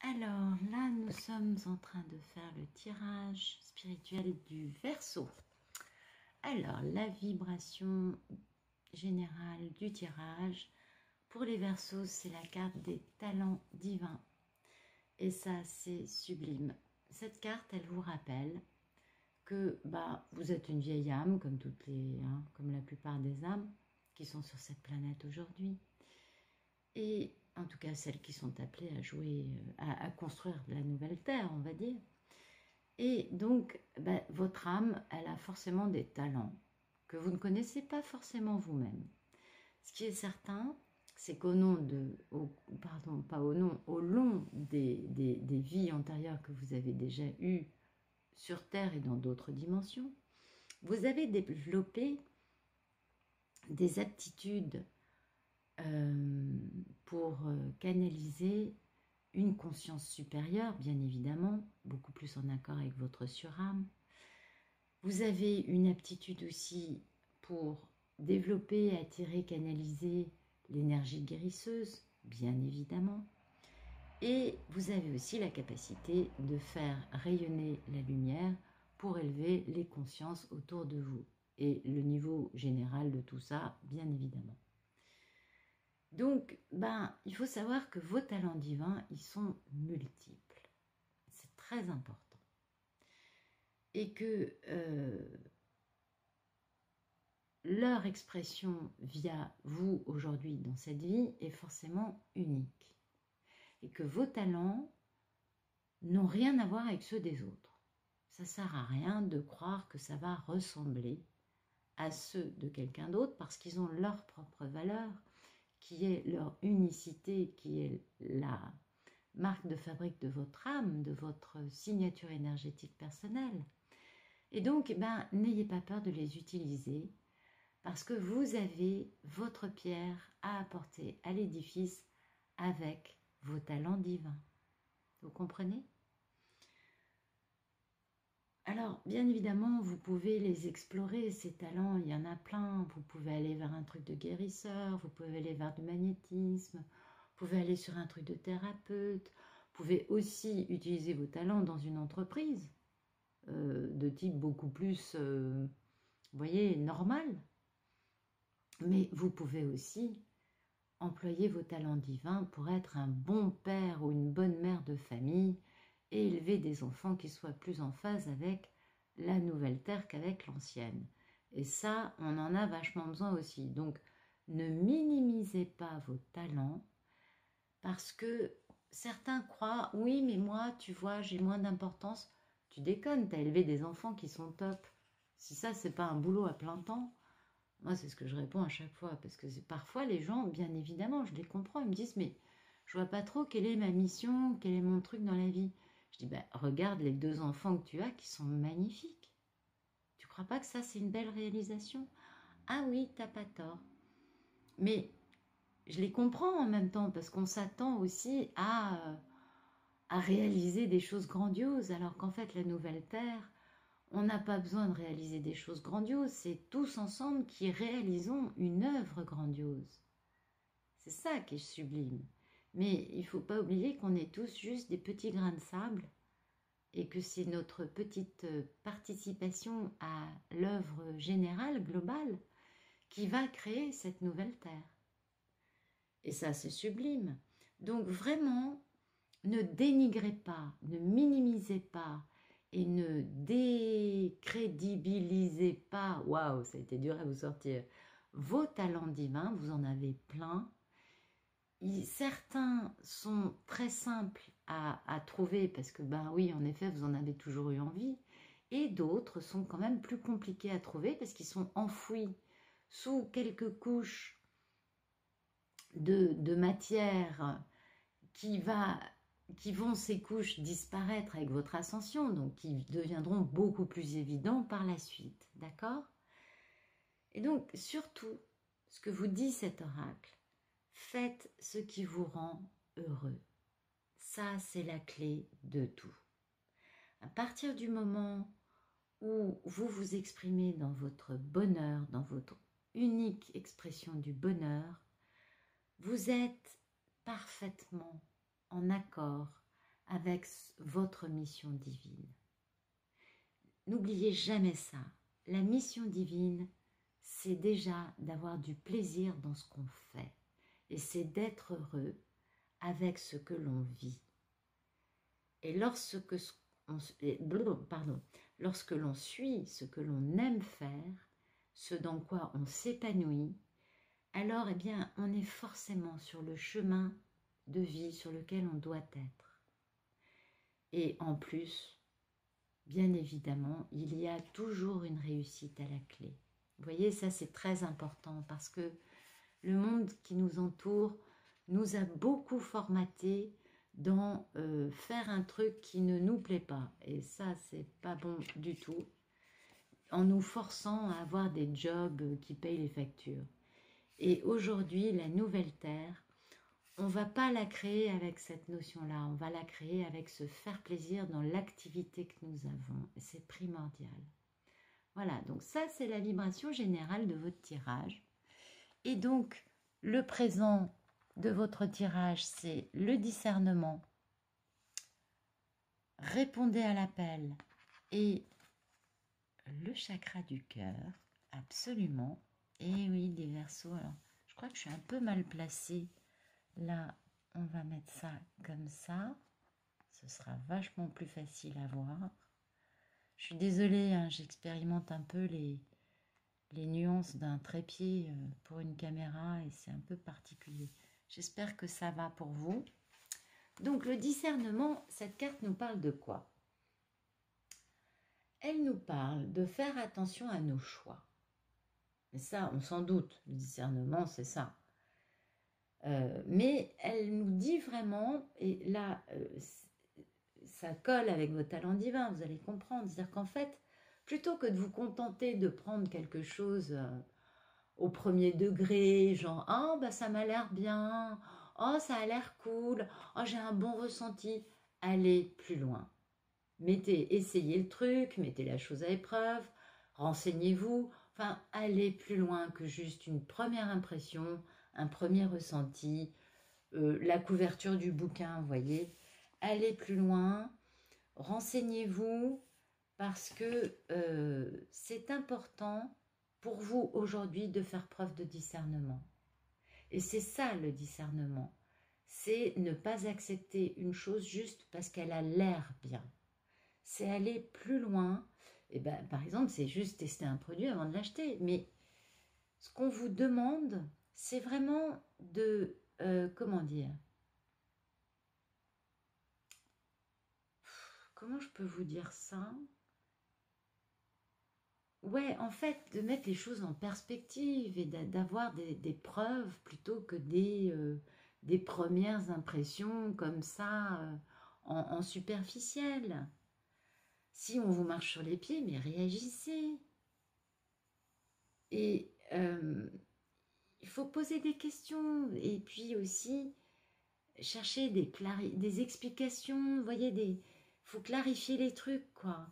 Alors là, nous sommes en train de faire le tirage spirituel du Verseau. Alors, la vibration générale du tirage pour les Verseaux, c'est la carte des talents divins. Et ça, c'est sublime. Cette carte, elle vous rappelle que vous êtes une vieille âme, comme comme la plupart des âmes qui sont sur cette planète aujourd'hui. Et en tout cas celles qui sont appelées à jouer, à construire la nouvelle terre, on va dire. Et donc, votre âme, elle a forcément des talents que vous ne connaissez pas forcément vous-même. Ce qui est certain, c'est qu'au nom pardon, pas au nom, au long des vies antérieures que vous avez déjà eues sur Terre et dans d'autres dimensions, vous avez développé des aptitudes pour canaliser une conscience supérieure, bien évidemment, beaucoup plus en accord avec votre surâme. Vous avez une aptitude aussi pour développer, attirer, canaliser l'énergie guérisseuse, bien évidemment. Et vous avez aussi la capacité de faire rayonner la lumière pour élever les consciences autour de vous. Et le niveau général de tout ça, bien évidemment. Donc, il faut savoir que vos talents divins, ils sont multiples. C'est très important. Et que leur expression via vous aujourd'hui dans cette vie est forcément unique. Et que vos talents n'ont rien à voir avec ceux des autres. Ça ne sert à rien de croire que ça va ressembler à ceux de quelqu'un d'autre parce qu'ils ont leur propre valeur, qui est leur unicité, qui est la marque de fabrique de votre âme, de votre signature énergétique personnelle. Et donc, n'ayez pas peur de les utiliser parce que vous avez votre pierre à apporter à l'édifice avec vos talents divins. Vous comprenez? Alors, bien évidemment, vous pouvez les explorer, ces talents, il y en a plein. Vous pouvez aller vers un truc de guérisseur, vous pouvez aller vers du magnétisme, vous pouvez aller sur un truc de thérapeute, vous pouvez aussi utiliser vos talents dans une entreprise de type beaucoup plus, vous voyez, normal. Mais vous pouvez aussi employer vos talents divins pour être un bon père ou une bonne mère de famille et élever des enfants qui soient plus en phase avec la nouvelle terre qu'avec l'ancienne. Et ça, on en a vachement besoin aussi. Donc, ne minimisez pas vos talents parce que certains croient, oui, mais moi, tu vois, j'ai moins d'importance. Tu déconnes, t'as élevé des enfants qui sont top. Si ça, c'est pas un boulot à plein temps, moi, c'est ce que je réponds à chaque fois, parce que parfois les gens, bien évidemment, je les comprends, ils me disent, mais je vois pas trop quelle est ma mission, quel est mon truc dans la vie. Je dis, regarde les 2 enfants que tu as qui sont magnifiques. Tu crois pas que ça, c'est une belle réalisation? Ah oui, t'as pas tort. Mais je les comprends en même temps, parce qu'on s'attend aussi à réaliser des choses grandioses, alors qu'en fait, la nouvelle Terre, on n'a pas besoin de réaliser des choses grandioses, c'est tous ensemble qui réalisons une œuvre grandiose. C'est ça qui est sublime. Mais il ne faut pas oublier qu'on est tous juste des petits grains de sable et que c'est notre petite participation à l'œuvre générale, globale, qui va créer cette nouvelle Terre. Et ça, c'est sublime. Donc vraiment, ne dénigrez pas, ne minimisez pas et ne décrédibilisez pas, waouh, ça a été dur à vous sortir, vos talents divins, vous en avez plein. Certains sont très simples à trouver parce que, oui, en effet, vous en avez toujours eu envie. Et d'autres sont quand même plus compliqués à trouver parce qu'ils sont enfouis sous quelques couches de matière qui vont ces couches disparaître avec votre ascension, donc qui deviendront beaucoup plus évidents par la suite, d'accord? Et donc, surtout, ce que vous dit cet oracle, faites ce qui vous rend heureux. Ça, c'est la clé de tout. À partir du moment où vous vous exprimez dans votre bonheur, dans votre unique expression du bonheur, vous êtes parfaitement en accord avec votre mission divine. N'oubliez jamais ça. La mission divine, c'est déjà d'avoir du plaisir dans ce qu'on fait. Et c'est d'être heureux avec ce que l'on vit. Et lorsque l'on suit ce que l'on aime faire, ce dans quoi on s'épanouit, alors, eh bien, on est forcément sur le chemin de vie sur lequel on doit être. Et en plus, bien évidemment, il y a toujours une réussite à la clé. Vous voyez, ça c'est très important parce que le monde qui nous entoure nous a beaucoup formaté dans faire un truc qui ne nous plaît pas. Et ça, c'est pas bon du tout. En nous forçant à avoir des jobs qui payent les factures. Et aujourd'hui, la nouvelle Terre, on ne va pas la créer avec cette notion-là, on va la créer avec se faire plaisir dans l'activité que nous avons. C'est primordial. Voilà, donc ça c'est la vibration générale de votre tirage. Et donc, le présent de votre tirage, c'est le discernement. Répondez à l'appel et le chakra du cœur, absolument. Et oui, des Verseaux. Alors, je crois que je suis un peu mal placée. Là, on va mettre ça comme ça. Ce sera vachement plus facile à voir. Je suis désolée, hein, j'expérimente un peu les nuances d'un trépied pour une caméra et c'est un peu particulier. J'espère que ça va pour vous. Donc, le discernement, cette carte nous parle de quoi? Elle nous parle de faire attention à nos choix. Mais ça, on s'en doute, le discernement, c'est ça. Mais elle nous dit vraiment, et là, ça colle avec vos talents divins, vous allez comprendre, c'est-à-dire qu'en fait, plutôt que de vous contenter de prendre quelque chose au premier degré, genre « Ah, bah ça m'a l'air bien, oh, ça a l'air cool, oh, j'ai un bon ressenti », allez plus loin. Essayez le truc, mettez la chose à épreuve, renseignez-vous, enfin, allez plus loin que juste une première impression, un premier ressenti, la couverture du bouquin, vous voyez. Allez plus loin, renseignez-vous, parce que c'est important pour vous aujourd'hui de faire preuve de discernement. Et c'est ça le discernement, c'est ne pas accepter une chose juste parce qu'elle a l'air bien. C'est aller plus loin. Et ben, par exemple, c'est juste tester un produit avant de l'acheter. Mais ce qu'on vous demande, c'est vraiment de, comment dire, comment je peux vous dire ça? Ouais, en fait, de mettre les choses en perspective et d'avoir des preuves plutôt que des premières impressions comme ça, en superficiel. Si on vous marche sur les pieds, mais réagissez. Et il faut poser des questions et puis aussi chercher des explications, vous voyez, il faut clarifier les trucs, quoi.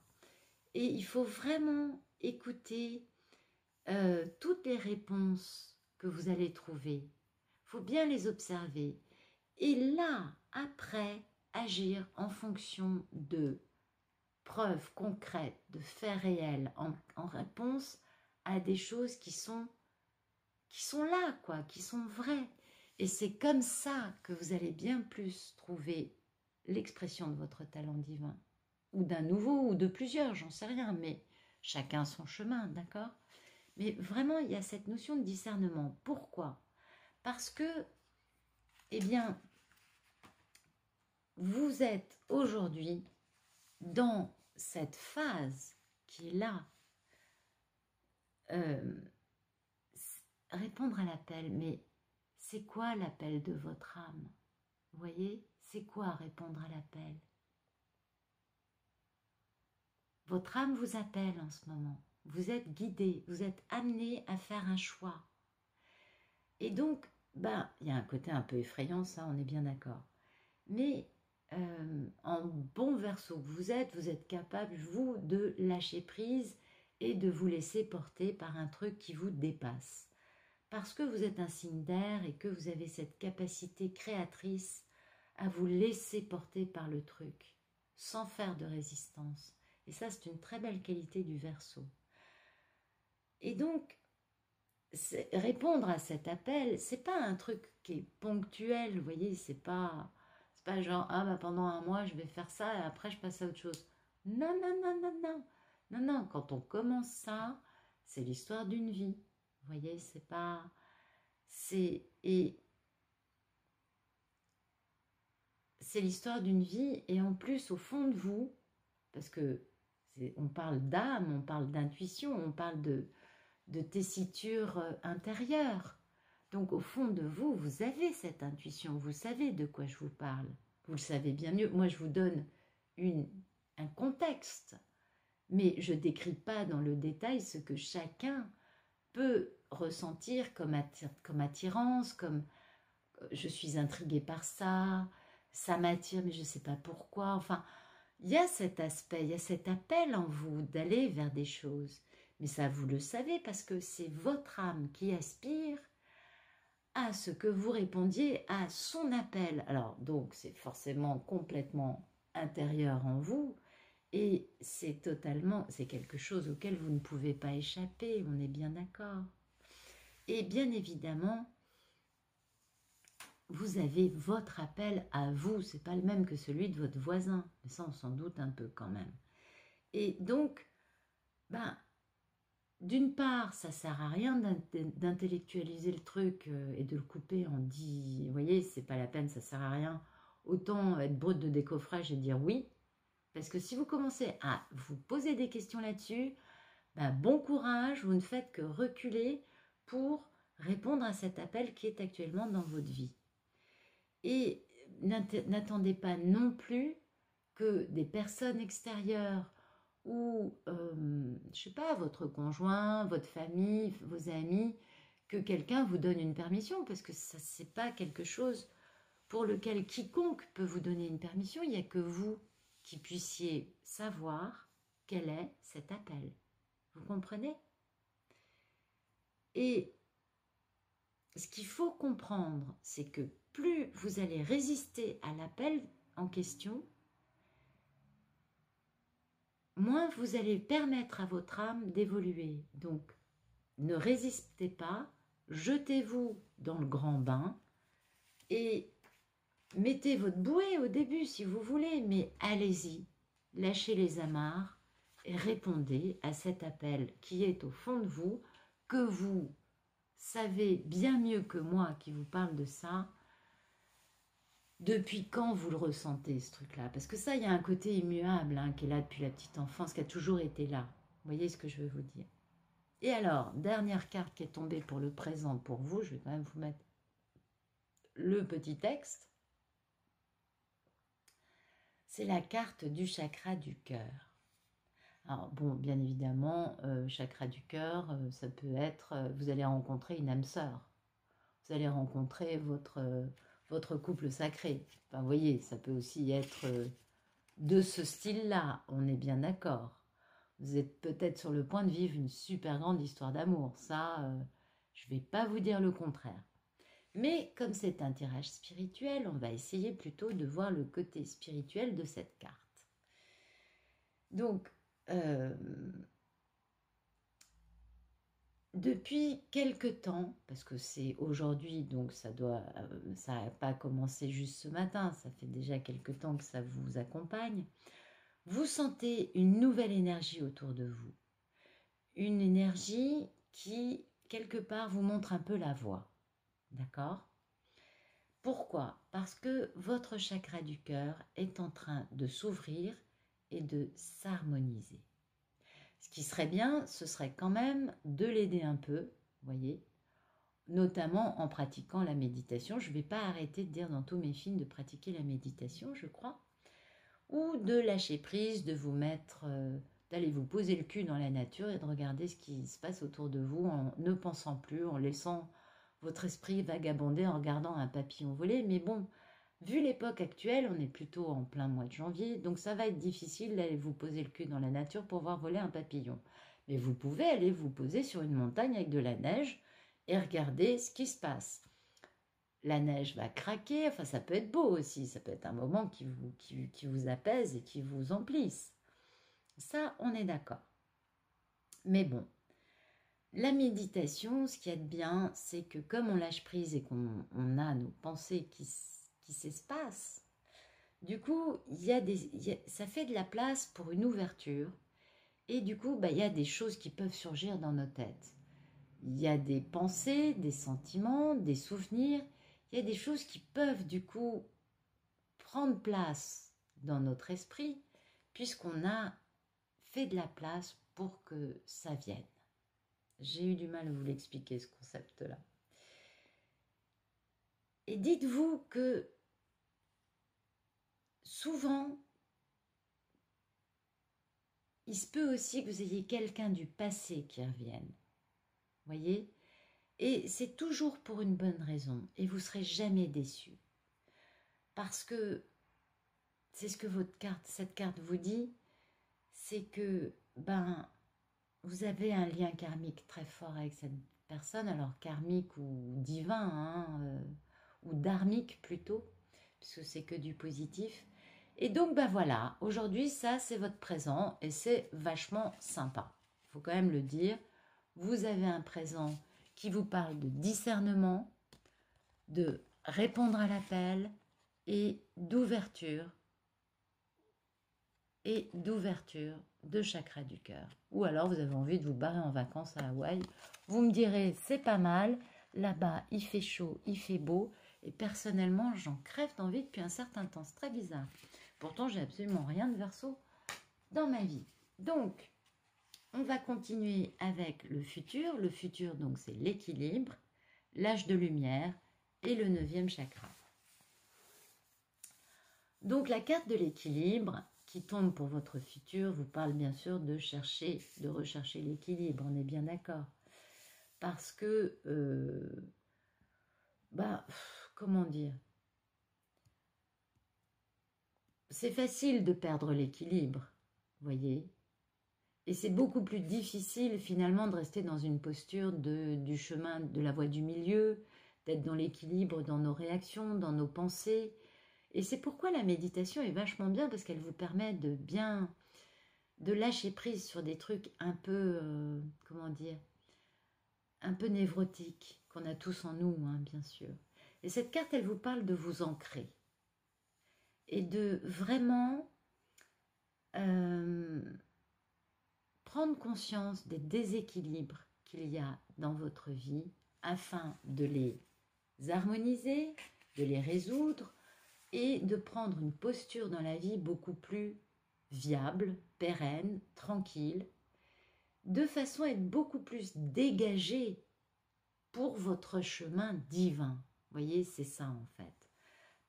Et il faut vraiment écouter toutes les réponses que vous allez trouver. Il faut bien les observer. Et là, après, agir en fonction de preuves concrètes, de faits réels, en réponse à des choses qui sont là, quoi, qui sont vraies. Et c'est comme ça que vous allez bien plus trouver l'expression de votre talent divin. Ou d'un nouveau, ou de plusieurs, j'en sais rien, mais chacun son chemin, d'accord? Mais vraiment, il y a cette notion de discernement. Pourquoi? Parce que, eh bien, vous êtes aujourd'hui dans cette phase qui est là. Répondre à l'appel, mais c'est quoi l'appel de votre âme? Vous voyez, c'est quoi répondre à l'appel? Votre âme vous appelle en ce moment. Vous êtes guidé, vous êtes amené à faire un choix. Et donc, ben, il y a un côté un peu effrayant, ça, on est bien d'accord. Mais en bon Verseau que vous êtes capable, vous, de lâcher prise et de vous laisser porter par un truc qui vous dépasse. Parce que vous êtes un signe d'air et que vous avez cette capacité créatrice à vous laisser porter par le truc, sans faire de résistance. Et ça, c'est une très belle qualité du Verseau. Et donc, répondre à cet appel, c'est pas un truc qui est ponctuel, vous voyez, c'est pas genre, ah bah pendant un mois, je vais faire ça et après, je passe à autre chose. Non, non, non, non, non. Non, non, quand on commence ça, c'est l'histoire d'une vie. Vous voyez, c'est pas... c'est l'histoire d'une vie, et en plus, au fond de vous, parce que on parle d'âme, on parle d'intuition, on parle de tessiture intérieure. Donc, au fond de vous, vous avez cette intuition, vous savez de quoi je vous parle. Vous le savez bien mieux. Moi, je vous donne un contexte, mais je ne décris pas dans le détail ce que chacun peut ressentir comme attirance, comme je suis intriguée par ça, ça m'attire, mais je ne sais pas pourquoi. Enfin, il y a cet aspect, il y a cet appel en vous d'aller vers des choses. Mais ça, vous le savez, parce que c'est votre âme qui aspire à ce que vous répondiez à son appel. Alors, donc, c'est forcément complètement intérieur en vous, et c'est quelque chose auquel vous ne pouvez pas échapper, on est bien d'accord. Et bien évidemment, vous avez votre appel à vous, c'est pas le même que celui de votre voisin, mais ça on s'en doute un peu quand même. Et donc, d'une part, ça sert à rien d'intellectualiser le truc et de le couper en 10, vous voyez, c'est pas la peine, ça sert à rien. Autant être brut de décoffrage et dire oui, parce que si vous commencez à vous poser des questions là-dessus, bon courage, vous ne faites que reculer pour répondre à cet appel qui est actuellement dans votre vie. Et n'attendez pas non plus que des personnes extérieures ou, je sais pas, votre conjoint, votre famille, vos amis, que quelqu'un vous donne une permission, parce que ça, c'est pas quelque chose pour lequel quiconque peut vous donner une permission. Il n'y a que vous qui puissiez savoir quel est cet appel. Vous comprenez? Et ce qu'il faut comprendre, c'est que plus vous allez résister à l'appel en question, moins vous allez permettre à votre âme d'évoluer. Donc, ne résistez pas, jetez-vous dans le grand bain et mettez votre bouée au début si vous voulez, mais allez-y, lâchez les amarres et répondez à cet appel qui est au fond de vous, que vous savez bien mieux que moi qui vous parle de ça. Depuis quand vous le ressentez, ce truc-là? Parce que ça, il y a un côté immuable qui est là depuis la petite enfance, qui a toujours été là. Vous voyez ce que je veux vous dire? Et alors, dernière carte qui est tombée pour le présent pour vous, je vais quand même vous mettre le petit texte. C'est la carte du chakra du cœur. Alors bon, bien évidemment, chakra du cœur, ça peut être, vous allez rencontrer une âme sœur. Vous allez rencontrer votre couple sacré. Enfin, vous voyez, ça peut aussi être de ce style-là, on est bien d'accord. Vous êtes peut-être sur le point de vivre une super grande histoire d'amour. Ça, je ne vais pas vous dire le contraire. Mais comme c'est un tirage spirituel, on va essayer plutôt de voir le côté spirituel de cette carte. Donc, depuis quelque temps, parce que c'est aujourd'hui, donc ça n'a pas commencé juste ce matin, ça fait déjà quelque temps que ça vous accompagne, vous sentez une nouvelle énergie autour de vous. Une énergie qui, quelque part, vous montre un peu la voie. D'accord? Pourquoi? Parce que votre chakra du cœur est en train de s'ouvrir et de s'harmoniser. Ce qui serait bien, ce serait quand même de l'aider un peu, voyez, notamment en pratiquant la méditation. Je ne vais pas arrêter de dire dans tous mes films de pratiquer la méditation, je crois, ou de lâcher prise, de vous mettre, d'aller vous poser le cul dans la nature et de regarder ce qui se passe autour de vous en ne pensant plus, en laissant votre esprit vagabonder en regardant un papillon voler. Mais bon, vu l'époque actuelle, on est plutôt en plein mois de janvier, donc ça va être difficile d'aller vous poser le cul dans la nature pour voir voler un papillon. Mais vous pouvez aller vous poser sur une montagne avec de la neige et regarder ce qui se passe. la neige va craquer, enfin ça peut être beau aussi, ça peut être un moment qui vous apaise et qui vous emplisse. Ça, on est d'accord. Mais bon, la méditation, ce qu'il y a de bien, c'est que comme on lâche prise et qu'on a nos pensées qui s'espacent, du coup, ça fait de la place pour une ouverture. Et du coup, il y a des choses qui peuvent surgir dans nos têtes. Il y a des pensées, des sentiments, des souvenirs. Il y a des choses qui peuvent du coup prendre place dans notre esprit puisqu'on a fait de la place pour que ça vienne. J'ai eu du mal à vous l'expliquer, ce concept-là. Et dites-vous que souvent, il se peut aussi que vous ayez quelqu'un du passé qui revienne. Voyez? Et c'est toujours pour une bonne raison. Et vous ne serez jamais déçu. Parce que c'est ce que cette carte vous dit, c'est que vous avez un lien karmique très fort avec cette personne, alors karmique ou divin, hein, ou dharmique plutôt, puisque c'est que du positif. Et donc, voilà, aujourd'hui, ça, c'est votre présent et c'est vachement sympa. Il faut quand même le dire. Vous avez un présent qui vous parle de discernement, de répondre à l'appel et d'ouverture de chakra du cœur. Ou alors vous avez envie de vous barrer en vacances à Hawaï. Vous me direz, c'est pas mal, là-bas il fait chaud, il fait beau, et personnellement j'en crève d'envie depuis un certain temps, c'est très bizarre. Pourtant j'ai absolument rien de Verseau dans ma vie. Donc, on va continuer avec le futur. Le futur, donc, c'est l'équilibre, l'âge de lumière et le 9e chakra. Donc, la carte de l'équilibre qui tombe pour votre futur vous parle bien sûr de rechercher l'équilibre, on est bien d'accord. Parce que, comment dire, c'est facile de perdre l'équilibre, voyez. Et c'est beaucoup plus difficile finalement de rester dans une posture du chemin, de la voie du milieu, d'être dans l'équilibre dans nos réactions, dans nos pensées. Et c'est pourquoi la méditation est vachement bien, parce qu'elle vous permet de lâcher prise sur des trucs un peu, comment dire, un peu névrotiques, qu'on a tous en nous, hein, bien sûr. Et cette carte, elle vous parle de vous ancrer. Et de vraiment prendre conscience des déséquilibres qu'il y a dans votre vie afin de les harmoniser, de les résoudre et de prendre une posture dans la vie beaucoup plus viable, pérenne, tranquille, de façon à être beaucoup plus dégagé pour votre chemin divin. Vous voyez, c'est ça en fait.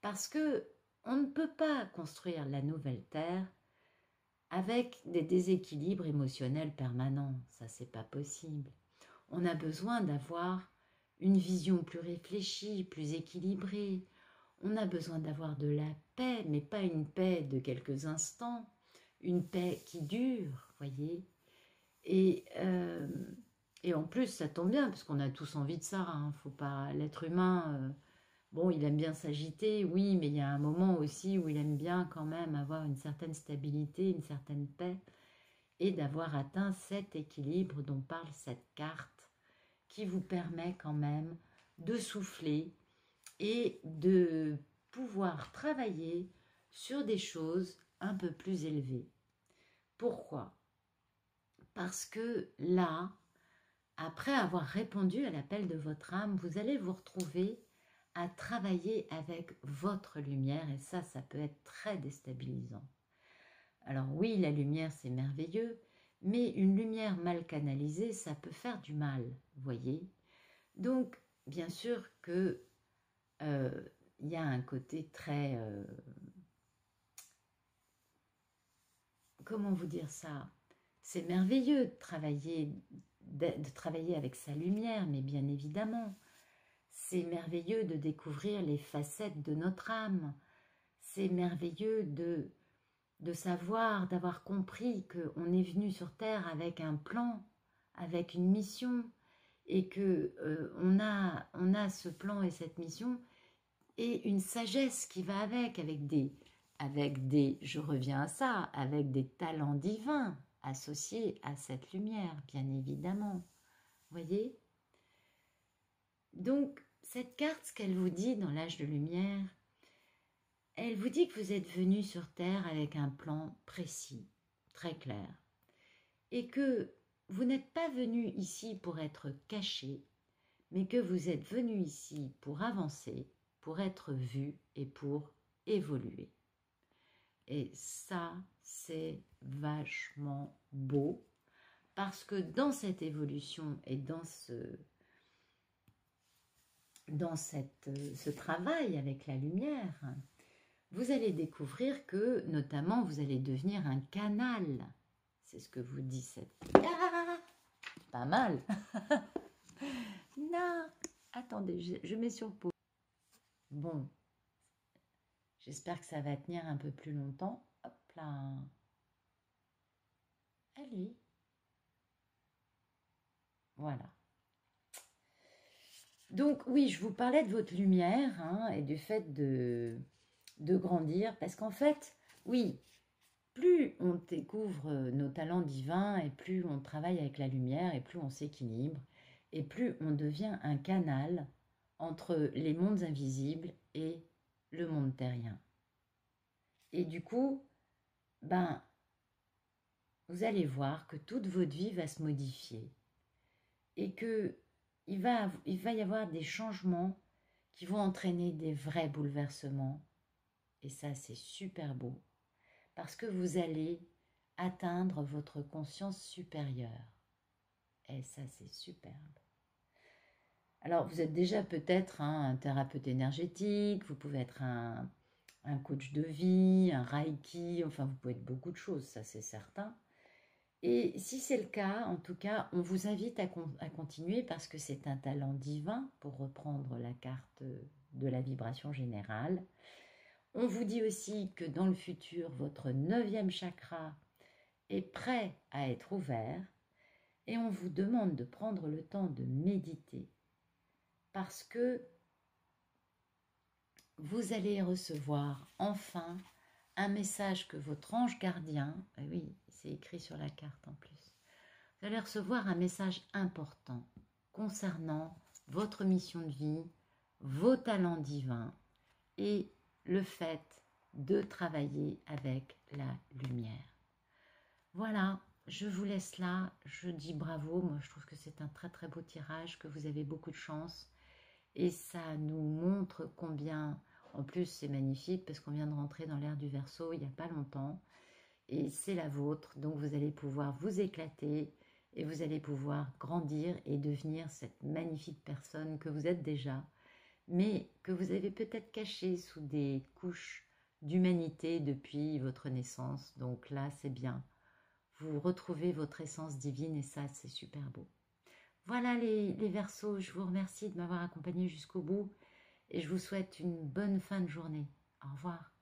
Parce que on ne peut pas construire la nouvelle terre avec des déséquilibres émotionnels permanents. Ça, c'est pas possible. On a besoin d'avoir une vision plus réfléchie, plus équilibrée. On a besoin d'avoir de la paix, mais pas une paix de quelques instants, une paix qui dure, voyez. Et en plus, ça tombe bien, parce qu'on a tous envie de ça. Hein. Faut pas, l'être humain, bon, il aime bien s'agiter, oui, mais il y a un moment aussi où il aime bien quand même avoir une certaine stabilité, une certaine paix, et d'avoir atteint cet équilibre dont parle cette carte, qui vous permet quand même de souffler et de pouvoir travailler sur des choses un peu plus élevées. Pourquoi? Parce que là, après avoir répondu à l'appel de votre âme, vous allez vous retrouver à travailler avec votre lumière, et ça peut être très déstabilisant. Alors oui, la lumière, c'est merveilleux, mais une lumière mal canalisée, ça peut faire du mal, voyez. Donc, bien sûr que y a un côté très... comment vous dire ça? C'est merveilleux de travailler avec sa lumière, mais bien évidemment, c'est merveilleux de découvrir les facettes de notre âme. C'est merveilleux de savoir, d'avoir compris qu'on est venu sur Terre avec un plan, avec une mission, et que on a ce plan et cette mission et une sagesse qui va avec des, je reviens à ça, avec des talents divins associés à cette lumière, bien évidemment. Voyez? Donc, cette carte, ce qu'elle vous dit dans l'âge de lumière, elle vous dit que vous êtes venu sur Terre avec un plan précis, très clair, et que vous n'êtes pas venu ici pour être caché, mais que vous êtes venu ici pour avancer, pour être vu et pour évoluer. Et ça, c'est vachement beau, parce que dans cette évolution et dans ce travail avec la lumière, vous allez découvrir que, notamment, vous allez devenir un canal. C'est ce que vous dit cette... Ah, pas mal. Non, attendez, je mets sur pause. Bon, j'espère que ça va tenir un peu plus longtemps. Hop là. Allez. Voilà. Donc oui, je vous parlais de votre lumière hein, et du fait de grandir. Parce qu'en fait, oui, plus on découvre nos talents divins et plus on travaille avec la lumière et plus on s'équilibre et plus on devient un canal entre les mondes invisibles et le monde terrien. Et du coup, ben, vous allez voir que toute votre vie va se modifier et que il va y avoir des changements qui vont entraîner des vrais bouleversements. Et ça, c'est super beau parce que vous allez atteindre votre conscience supérieure. Et ça, c'est superbe. Alors, vous êtes déjà peut-être un thérapeute énergétique, vous pouvez être un coach de vie, un reiki, enfin, vous pouvez être beaucoup de choses, ça c'est certain. Et si c'est le cas, en tout cas, on vous invite à continuer parce que c'est un talent divin, pour reprendre la carte de la vibration générale. On vous dit aussi que dans le futur, votre 9e chakra est prêt à être ouvert et on vous demande de prendre le temps de méditer parce que vous allez recevoir enfin un message que votre ange gardien, oui, c'est écrit sur la carte en plus, vous allez recevoir un message important concernant votre mission de vie, vos talents divins et le fait de travailler avec la lumière. Voilà, je vous laisse là, je dis bravo, moi je trouve que c'est un très très beau tirage, que vous avez beaucoup de chance et ça nous montre combien, en plus c'est magnifique parce qu'on vient de rentrer dans l'ère du Verseau il n'y a pas longtemps et c'est la vôtre, donc vous allez pouvoir vous éclater et vous allez pouvoir grandir et devenir cette magnifique personne que vous êtes déjà, mais que vous avez peut-être cachée sous des couches d'humanité depuis votre naissance. Donc là, c'est bien. Vous retrouvez votre essence divine et ça, c'est super beau. Voilà les Verseaux, je vous remercie de m'avoir accompagné jusqu'au bout et je vous souhaite une bonne fin de journée. Au revoir.